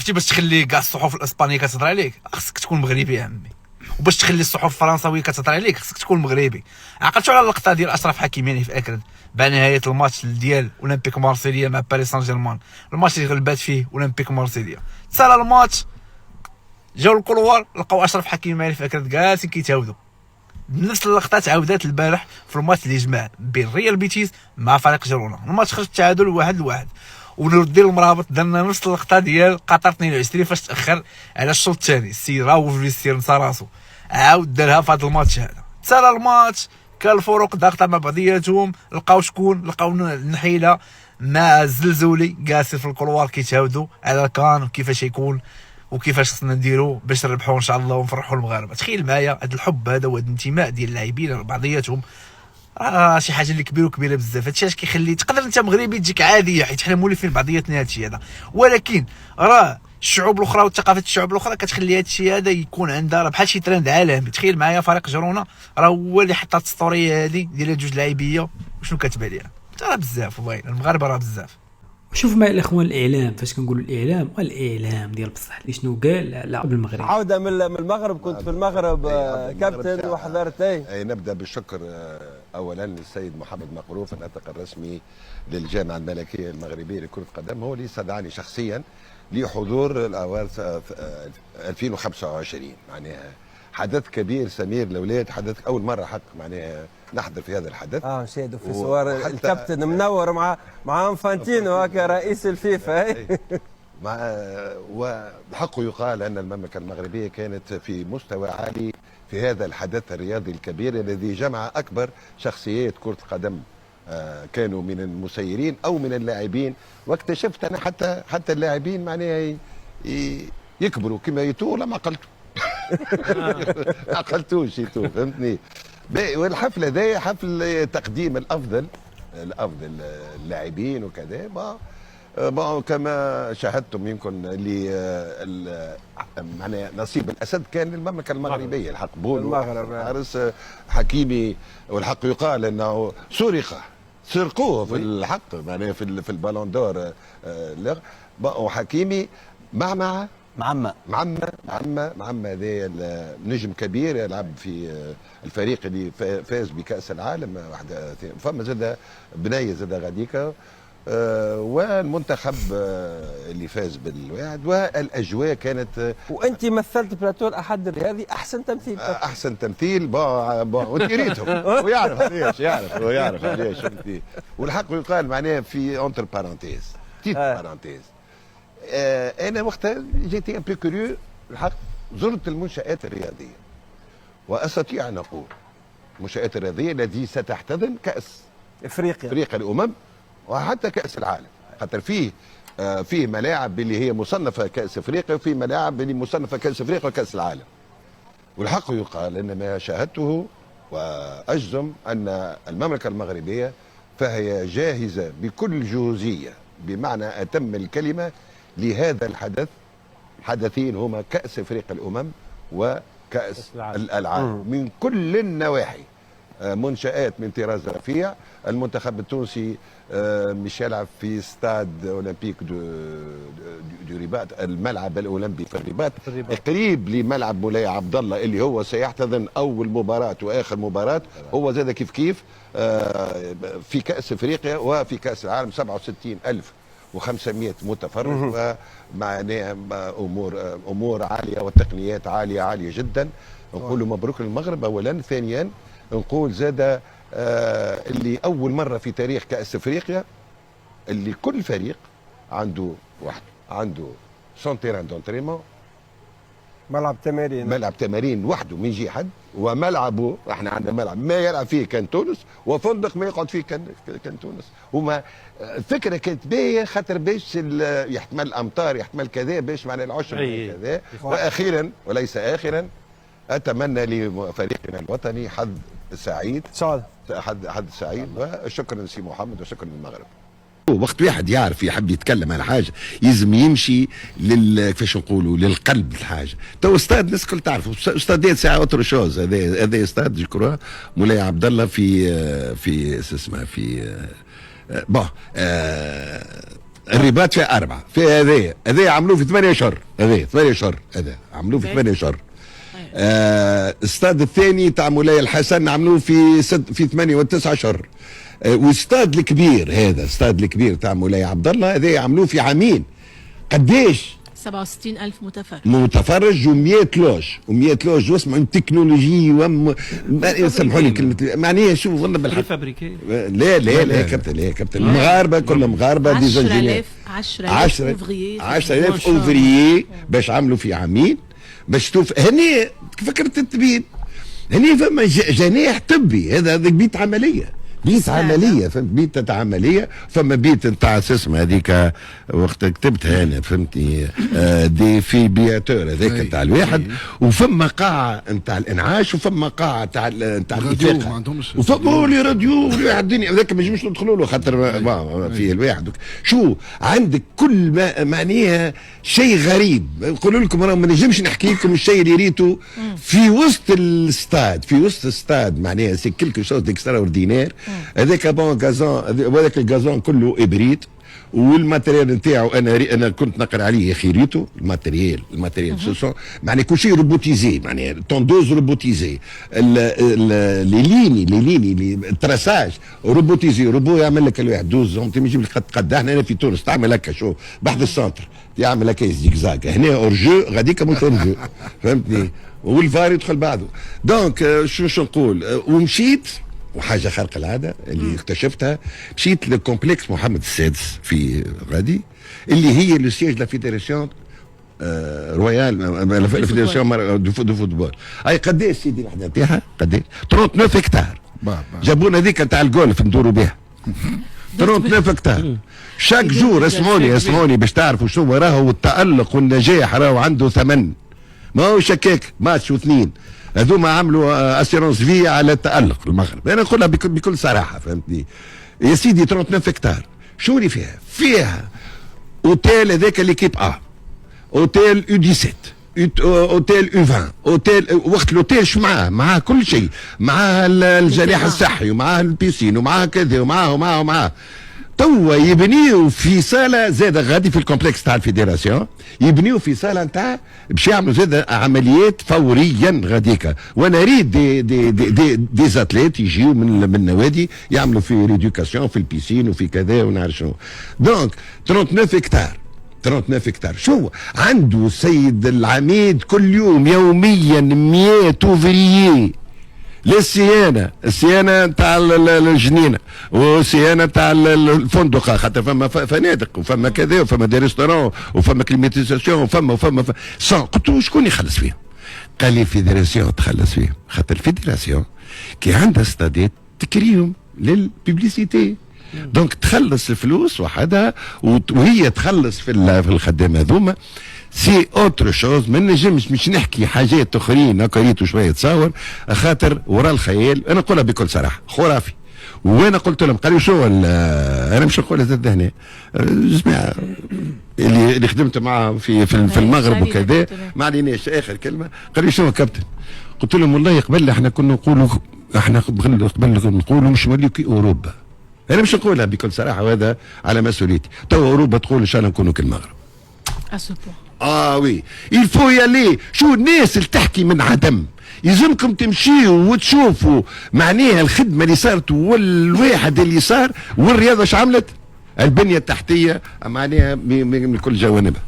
عرفتي باش تخلي كاع الصحف الاسبانيه كتهضر عليك خصك تكون مغربي يا عمي، وباش تخلي الصحف الفرنساويه كتهضر عليك خصك تكون مغربي. عقلتوا على اللقطه ديال اشرف حكيمي في اكرد بعد نهايه الماتش ديال اولمبيك مارسيليا مع باريس سان جيرمان، الماتش اللي غلبات فيه اولمبيك مارسيليا، تسالى الماتش جاو الكولوار لقاو اشرف حكيمي في اكرد جالسين كيتهاودوا. نفس اللقطه تعاودات البارح في الماتش اللي جمع بين ريال بيتيس مع فريق جيرونا، الماتش خرج التعادل 1-1. ونردي المرابط درنا نفس اللقطه ديال قطر 22 فاش تاخر على الشوط الثاني، السيد راهو في السير نسى راسو عاود دارها في هذا الماتش هذا. تسالى الماتش كان الفروق ضاغطه مع بعضياتهم، لقاو شكون؟ لقاو النحيله مع الزلزولي جالسين في الكولوار كيتهاودوا على كان كيفاش يكون وكيفاش خصنا نديرو باش نربحوا ان شاء الله ونفرحوا المغاربه. تخيل معايا هذا الحب هذا وهذا الانتماء ديال اللاعبين لبعضياتهم، شي حاجه اللي كبيره بزاف. هادشي اش كيخلي تقدر انت مغربي تجيك عاديه حيت حنا مولفين بعضياتنا هادشي هذا، ولكن راه الشعوب الاخرى وثقافه الشعوب الاخرى كتخلي هادشي هذا يكون عندها راه بحال شي ترند عالمي. تخيل معايا فريق جيرونا راه هو اللي حط السطوريه هذه ديال جوج لاعبيه وشنو كاتبه ليها. راه بزاف والله المغاربه راه بزاف. شوف مع الاخوان الاعلام، فاش كنقولوا الاعلام والاعلام ديال بصح اللي شنو قال على المغرب. عوده من المغرب، كنت في المغرب كابتن وحضرت. اي نبدا بالشكر اولا للسيد محمد مقروف الناطق الرسمي للجامعه الملكيه المغربيه لكره القدم، هو اللي استدعاني شخصيا لحضور الاوارث 2025. معناها حدث كبير سمير الاولاد، حدث اول مره حق معناها نحضر في هذا الحدث. نشاهدوا في صور الكابتن منور مع انفانتينو هكا رئيس الفيفا. وبحقه يقال ان المملكه المغربيه كانت في مستوى عالي في هذا الحدث الرياضي الكبير الذي جمع اكبر شخصيات كره القدم، كانوا من المسيرين او من اللاعبين. واكتشفت انا حتى اللاعبين معناها يكبروا كما يتو ولا ما عقلتوا. ما عقلتوش يتو، فهمتني. والحفله ذي حفل تقديم الافضل اللاعبين وكذا. كما شاهدتم يمكن اللي معناها نصيب الاسد كان للمملكه المغربيه. الحق بولو حارس حكيمي، والحق يقال انه سرقوه في الحق معناها في البالون دور. وحكيمي معمى هذا نجم كبير يلعب في الفريق اللي فاز بكأس العالم واحدة. فما زاد بنية زاد غاديكا، والمنتخب اللي فاز بالواحد. والاجواء كانت وانت مثلت بلاتو الاحد الرياضي احسن تمثيل. وانت ريتهم ويعرف علاش والحق يقال معناها في اونتر بارانتيز بارانتيز. انا وقتها جيت ان بي كوريو الحق، زرت المنشآت الرياضيه، واستطيع ان اقول المنشآت الرياضيه التي ستحتضن كأس افريقيا الامم وحتى كأس العالم. خاطر فيه ملاعب اللي هي مصنفه كأس افريقيا، وفي ملاعب اللي مصنفه كأس افريقيا وكأس العالم. والحق يقال ان ما شاهدته واجزم ان المملكه المغربيه فهي جاهزه بكل جوزيه بمعنى اتم الكلمه لهذا الحدث. حدثين هما كأس افريقيا الامم وكأس العالم من كل النواحي. منشآت من طراز رفيع. المنتخب التونسي مش يلعب في استاد اولمبيك دو رباط، الملعب الاولمبي في الرباط، قريب لملعب مولاي عبد الله اللي هو سيحتضن اول مباراه واخر مباراه. هو زاد كيف في كأس افريقيا وفي كأس العالم 67,500 متفرج. ومعناها امور عاليه وتقنيات عاليه جدا. نقول مبروك للمغرب اولا. ثانيا نقول زاد اللي اول مره في تاريخ كأس افريقيا اللي كل فريق عنده سون تيران دونتريمون، ملعب تمارين وحده من جهه، وملعبه احنا عندنا ملعب ما يلعب فيه كان تونس، وفندق ما يقعد فيه كان تونس. هما الفكره كانت باهيه خاطر باش يحتمل الامطار يحتمل كذا باش معناها العشر كذا. واخيرا وليس اخرا اتمنى لفريقنا الوطني حظ سعيد حظ سعيد. وشكرا لسي محمد وشكرا للمغرب. وقت واحد يعرف يحب يتكلم على حاجه يلزم يمشي كيفاش نقولوا للقلب الحاجه. تو استاد الناس الكل تعرف استادات ساعه اوتر شوز. هذا استاد جو كرو مولاي عبد الله في اسمها في الرباط فيها 4 في هذا عملوه في 8 اشهر. هذا 8 اشهر، هذا عملوه في 8 اشهر. الاستاد الثاني تاع مولاي الحسن عملوه في 8 و9 اشهر. والاستاد الكبير، هذا الاستاد الكبير تاع مولاي عبد الله هذا عملوه في عامين. قداش؟ 67,000 متفرج متفرج و100 لوج و100 لوج، واسمعوا التكنولوجي سامحوني كلمه معناها شوف والله بالحق. لا كابتن، لا كابتن، المغاربه كلهم مغاربه ديزانجينير. 10,000 اوفريي باش عملوا في عامين باش تشوف. هني فكره التبييض، هني فما جناح طبي، هذا بيت عمليه، بيت عمليه، فهمت؟ بيت عمليه. فما بيت نتاع اسمها هذيك وقت كتبتها انا، فهمتني؟ دي في بياتور هذاك نتاع الواحد، وفما قاعه نتاع الانعاش، وفما قاعه نتاع الافاقه، وفما لي راديو الواحد الدنيا هذاك ما يجمش ندخلوا له خاطر فيه الواحد. شو عندك كل ما معناها شيء غريب. نقول لكم انا ما نجمش نحكي لكم الشيء اللي ريته في وسط الاستاد، في وسط الاستاد معناها سي كيلكو شوز ديكسترا اوردينير. هذاك بون غازون، هذاك الغازون كله ابريد، والماتريال نتاعو انا كنت نقرا عليه يا اخي ريتو. الماتريال سوسون معناها كل شيء روبوتيزي، معناها توندوز روبوتيزي، لي ليني التراساج روبوتيزي. روبو يعمل لك الواحد 12 انت يجيب لك قد احنا في تونس تعمل هكا شو بحث السنتر يعمل هكا زيكزاك. هنا اورجو غاديك مش اورجو، فهمتني؟ والفار يدخل بعده. دونك شو نقول. ومشيت وحاجه خارقه العاده اللي اكتشفتها، مشيت لكومبلكس محمد السادس في غادي، اللي هي لو سياج لا فيدراسيون رويال، لا فيدراسيون دو فوتبول. اي قداش سيدي الوحده نتاعها؟ قداش؟ 39 هكتار. جابونا هذيك نتاع الجولف ندوروا بها. 39 هكتار. شاك جور اسمعوني باش تعرفوا شنو راهو التألق والنجاح، راهو عنده ثمن، ما هو شكاك ماتش واثنين. هذوما عملوا اسيرونس في على التألق المغرب. انا نقولها بكل صراحه، فهمتني يا سيدي؟ 39 هكتار. شو اللي فيها؟ فيها اوتيل هذاك ليكيب اوتيل U17، اوتيل U20، اوتيل وقت الاوتيل شو معاه كل شيء، معاه الجناح الصحي، ومعاه البيسين، ومعاه كذا، ومعاه توا يبنيو في صاله زاد غادي في الكومبلكس تاع الفيدراسيون، يبنيو في صاله نتاع باش يعملوا زاد عمليات فوريا غاديكا. وانا اريد دي زاتليت يجيو من النوادي يعملوا في ريدوكاسيون في البيسين وفي كذا ونعرف شنو. دونك 39 هكتار. شو عنده السيد العميد كل يوم يوميا 100 اوفريي الصيانه تاع الجنينه، والصيانه تاع الفندق، خاطر فما فنادق وفما كذا وفما دي ريستورون وفما كليماتيزاسيون وفما قلت له شكون يخلص فيهم؟ قال لي الفيدراسيون تخلص فيهم، خاطر الفيدراسيون كي عندها استادات تكريهم للبيبليسيتي، دونك تخلص الفلوس وحدها وهي تخلص في الخدام هذوما. سي اوتر شوز. ما نجمش مش نحكي حاجات اخرين قريت شويه تصور، خاطر ورا الخيال انا نقولها بكل صراحه خرافي. وانا قلت لهم قالوا شو انا مش نقولها زاد هنا جماعه اللي خدمت معاه في المغرب وكذا، ما عليناش. اخر كلمه قالوا شو كابتن؟ قلت لهم والله قبل احنا كنا نقولوا، احنا قبل نقولوا مش ملكي اوروبا. انا مش نقولها بكل صراحه وهذا على مسؤوليتي. تو اوروبا تقول ان شاء الله نكونوا كالمغرب. وي الفو يالي. شو الناس اللي تحكي من عدم، يلزمكم تمشيوا وتشوفوا معناها الخدمه اللي صارت والواحد اللي صار والرياضه ايش عملت، البنيه التحتيه معناها من كل جوانبها.